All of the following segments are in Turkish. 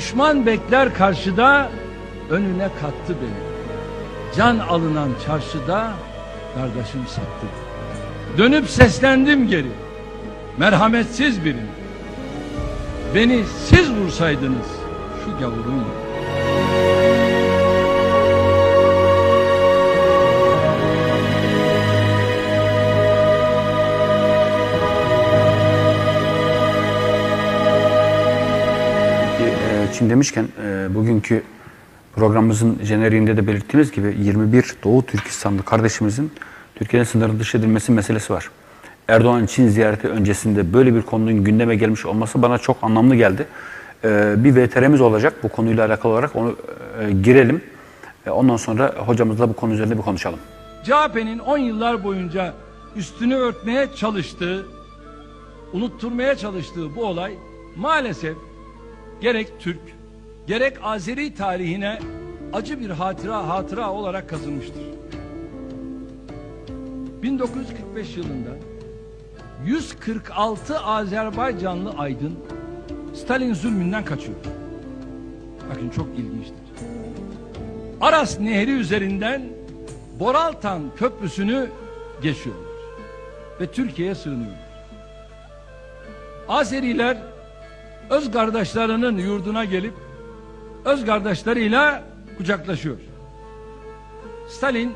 Düşman bekler karşıda, önüne kattı beni. Can alınan çarşıda, kardeşim sattı. Dönüp seslendim geri, merhametsiz birini. Beni siz vursaydınız şu gavurun yerine. Çin demişken bugünkü programımızın jeneriğinde de belirttiğimiz gibi 21 Doğu Türkistanlı kardeşimizin Türkiye'nin sınırı dışı edilmesi meselesi var. Erdoğan Çin ziyareti öncesinde böyle bir konunun gündeme gelmiş olması bana çok anlamlı geldi. Bir VTR'miz olacak bu konuyla alakalı olarak, onu girelim. Ondan sonra hocamızla bu konu üzerinde bir konuşalım. CHP'nin 10 yıllar boyunca üstünü örtmeye çalıştığı, unutturmaya çalıştığı bu olay maalesef gerek Türk, gerek Azeri tarihine acı bir hatıra olarak kazınmıştır. 1945 yılında 146 Azerbaycanlı aydın Stalin zulmünden kaçıyor. Bakın çok ilginçtir. Aras Nehri üzerinden Boraltan Köprüsü'nü geçiyorlar ve Türkiye'ye sığınıyorlar. Azeriler öz kardeşlerinin yurduna gelip öz kardeşleriyle kucaklaşıyor. Stalin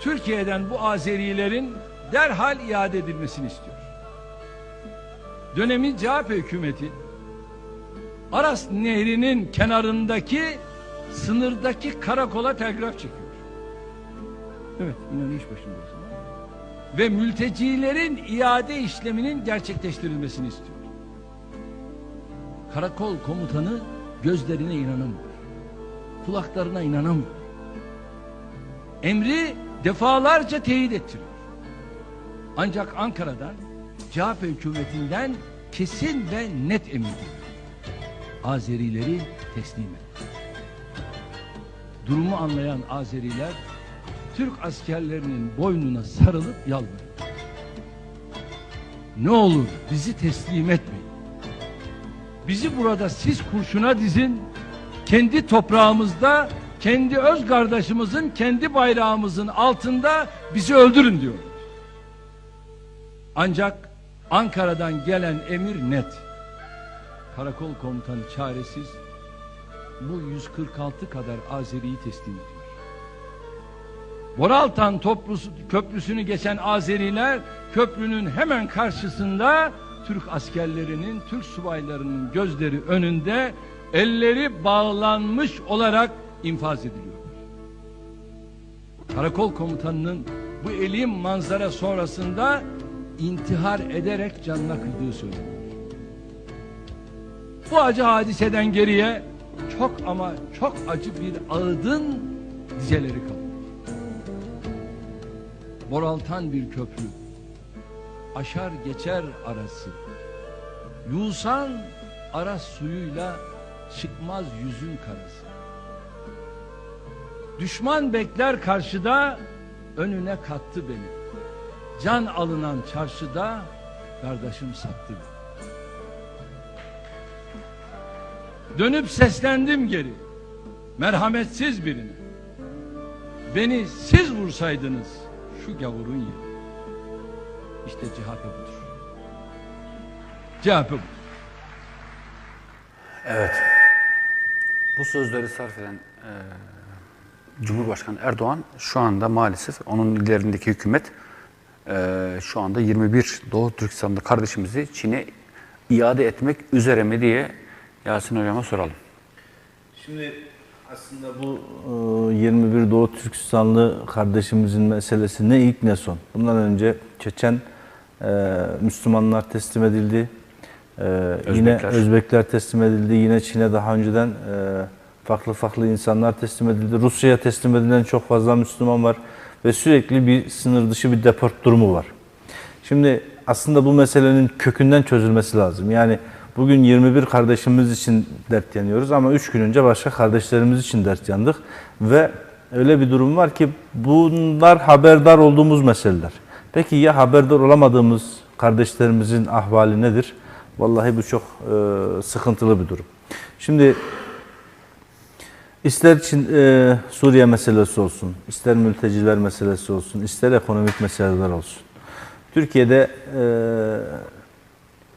Türkiye'den bu Azerilerin derhal iade edilmesini istiyor. Dönemin CHP hükümeti Aras Nehri'nin kenarındaki sınırdaki karakola telgraf çekiyor. Evet, İnönü iş başındayız. Ve mültecilerin iade işleminin gerçekleştirilmesini istiyor. Karakol komutanı gözlerine inanamıyor. Kulaklarına inanamıyor. Emri defalarca teyit ettiriyor. Ancak Ankara'dan, CHP hükümetinden kesin ve net emir geliyor. Azerileri teslim et. Durumu anlayan Azeriler Türk askerlerinin boynuna sarılıp yalvarıyor. Ne olur bizi teslim etmeyin. Bizi burada siz kurşuna dizin, kendi toprağımızda, kendi öz kardeşimizin, kendi bayrağımızın altında bizi öldürün diyor. Ancak Ankara'dan gelen emir net. Karakol komutanı çaresiz bu 146 kadar Azeri'yi teslim ediyor. Boraltan Köprüsü'nü geçen Azeriler köprünün hemen karşısında Türk askerlerinin, Türk subaylarının gözleri önünde elleri bağlanmış olarak infaz ediliyor. Karakol komutanının bu elim manzara sonrasında intihar ederek canına kıydığı söyleniyor. Bu acı hadiseden geriye çok ama çok acı bir ağıdın dizeleri kalıyor. Boraltan bir köprü, aşar geçer arası, yusan Aras suyuyla çıkmaz yüzün karası. Düşman bekler karşıda, önüne kattı beni. Can alınan çarşıda, kardeşim sattı beni. Dönüp seslendim geri, merhametsiz birine. Beni siz vursaydınız şu gavurun yerine. İşte CHP budur. CHP budur. Evet. Bu sözleri sarf eden Cumhurbaşkanı Erdoğan şu anda maalesef onun liderindeki hükümet şu anda 21 Doğu Türkistanlı kardeşimizi Çin'e iade etmek üzere mi diye Yasin Hocam'a soralım. Şimdi aslında bu 21 Doğu Türkistanlı kardeşimizin meselesi ne ilk ne son. Bundan önce Çeçen Müslümanlar teslim edildi. Yine Özbekler teslim edildi. Yine Çin'e daha önceden farklı insanlar teslim edildi. Rusya'ya teslim edilen çok fazla Müslüman var. Ve sürekli bir sınır dışı bir deport durumu var. Şimdi aslında bu meselenin kökünden çözülmesi lazım. Yani bugün 21 kardeşimiz için dert yanıyoruz ama 3 gün önce başka kardeşlerimiz için dert yandık. Ve öyle bir durum var ki bunlar haberdar olduğumuz meseleler. Peki ya haberdar olamadığımız kardeşlerimizin ahvali nedir? Vallahi bu çok sıkıntılı bir durum. Şimdi İster Suriye meselesi olsun, ister mülteciler meselesi olsun, ister ekonomik meseleler olsun. Türkiye'de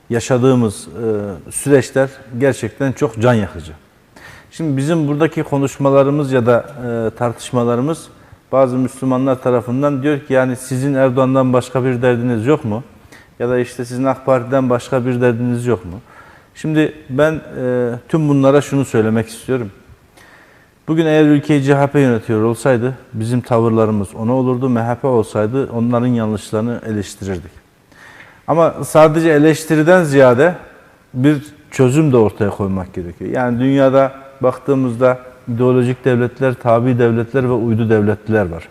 yaşadığımız süreçler gerçekten çok can yakıcı. Şimdi bizim buradaki konuşmalarımız ya da tartışmalarımız bazı Müslümanlar tarafından diyor ki yani sizin Erdoğan'dan başka bir derdiniz yok mu? Ya da işte sizin AK Parti'den başka bir derdiniz yok mu? Şimdi ben tüm bunlara şunu söylemek istiyorum. Bugün eğer ülkeyi CHP yönetiyor olsaydı bizim tavırlarımız ona olurdu. MHP olsaydı onların yanlışlarını eleştirirdik. Ama sadece eleştiriden ziyade bir çözüm de ortaya koymak gerekiyor. Yani dünyada baktığımızda ideolojik devletler, tabi devletler ve uydu devletler var.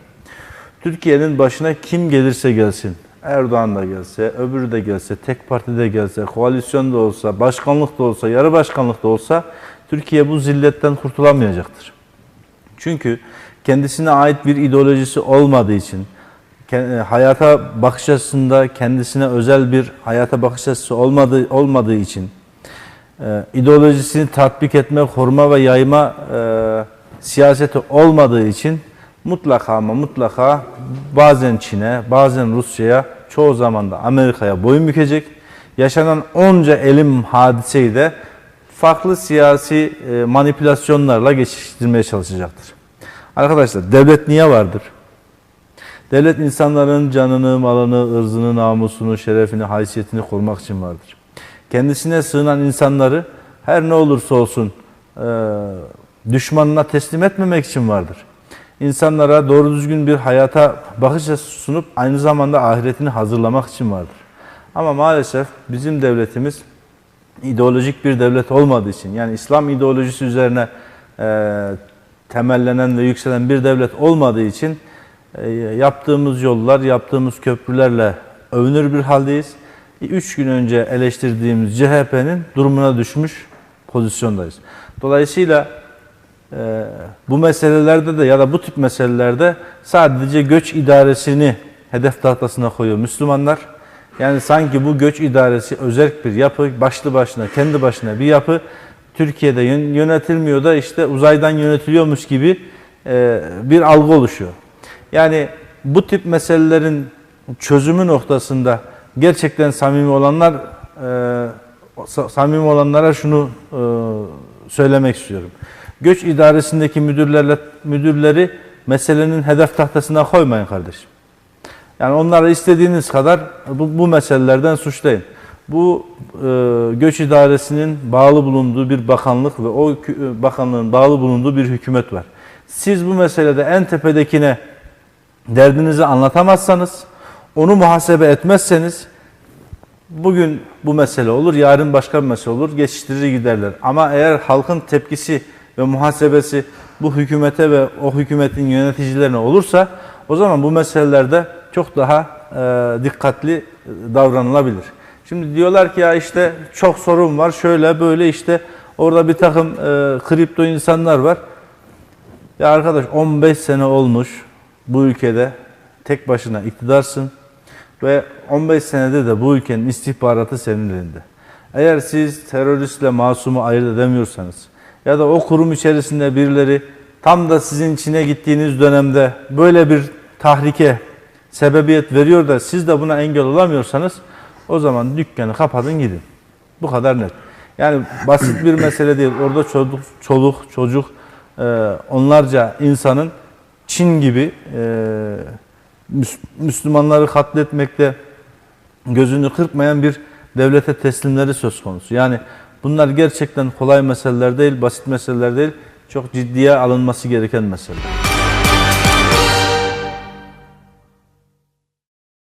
Türkiye'nin başına kim gelirse gelsin, Erdoğan da gelse, öbürü de gelse, tek parti de gelse, koalisyon da olsa, başkanlık da olsa, yarı başkanlık da olsa Türkiye bu zilletten kurtulamayacaktır. Çünkü kendisine ait bir ideolojisi olmadığı için, hayata bakış açısında kendisine özel bir hayata bakış açısı olmadığı için, ideolojisini tatbik etme, koruma ve yayma siyaseti olmadığı için mutlaka ama mutlaka bazen Çin'e, bazen Rusya'ya, çoğu zaman da Amerika'ya boyun bükecek. Yaşanan onca elim hadiseyi de farklı siyasi manipülasyonlarla geçiştirmeye çalışacaktır. Arkadaşlar devlet niye vardır? Devlet insanların canını, malını, ırzını, namusunu, şerefini, haysiyetini korumak için vardır. Kendisine sığınan insanları her ne olursa olsun düşmanına teslim etmemek için vardır. İnsanlara doğru düzgün bir hayata bakış açısı sunup aynı zamanda ahiretini hazırlamak için vardır. Ama maalesef bizim devletimiz ideolojik bir devlet olmadığı için, yani İslam ideolojisi üzerine temellenen ve yükselen bir devlet olmadığı için yaptığımız yollar, yaptığımız köprülerle övünür bir haldeyiz. 3 gün önce eleştirdiğimiz CHP'nin durumuna düşmüş pozisyondayız. Dolayısıyla bu meselelerde de ya da bu tip meselelerde sadece göç idaresini hedef tahtasına koyuyor Müslümanlar. Yani sanki bu göç idaresi özerk bir yapı, başlı başına, kendi başına bir yapı. Türkiye'de yönetilmiyor da işte uzaydan yönetiliyormuş gibi bir algı oluşuyor. Yani bu tip meselelerin çözümü noktasında gerçekten samimi olanlara şunu söylemek istiyorum. Göç idaresindeki müdürleri meselenin hedef tahtasına koymayın kardeşim. Yani onlara istediğiniz kadar bu meselelerden suçlayın. Bu göç idaresinin bağlı bulunduğu bir bakanlık ve o bakanlığın bağlı bulunduğu bir hükümet var. Siz bu meselede en tepedekine derdinizi anlatamazsanız, onu muhasebe etmezseniz bugün bu mesele olur, yarın başka bir mesele olur, geçiştirir giderler. Ama eğer halkın tepkisi ve muhasebesi bu hükümete ve o hükümetin yöneticilerine olursa o zaman bu meselelerde çok daha dikkatli davranılabilir. Şimdi diyorlar ki ya işte çok sorun var, şöyle böyle işte orada bir takım kripto insanlar var. Ya arkadaş 15 sene olmuş bu ülkede tek başına iktidarsın ve 15 senede de bu ülkenin istihbaratı senin elinde. Eğer siz teröristle masumu ayırt edemiyorsanız ya da o kurum içerisinde birileri tam da sizin içine gittiğiniz dönemde böyle bir tahrike sebebiyet veriyor da siz de buna engel olamıyorsanız o zaman dükkanı kapatın gidin. Bu kadar net. Yani basit bir mesele değil. Orada çoluk, çocuk, onlarca insanın Çin gibi Müslümanları katletmekte gözünü kırpmayan bir devlete teslimleri söz konusu. Yani bunlar gerçekten kolay meseleler değil, basit meseleler değil. Çok ciddiye alınması gereken meseleler.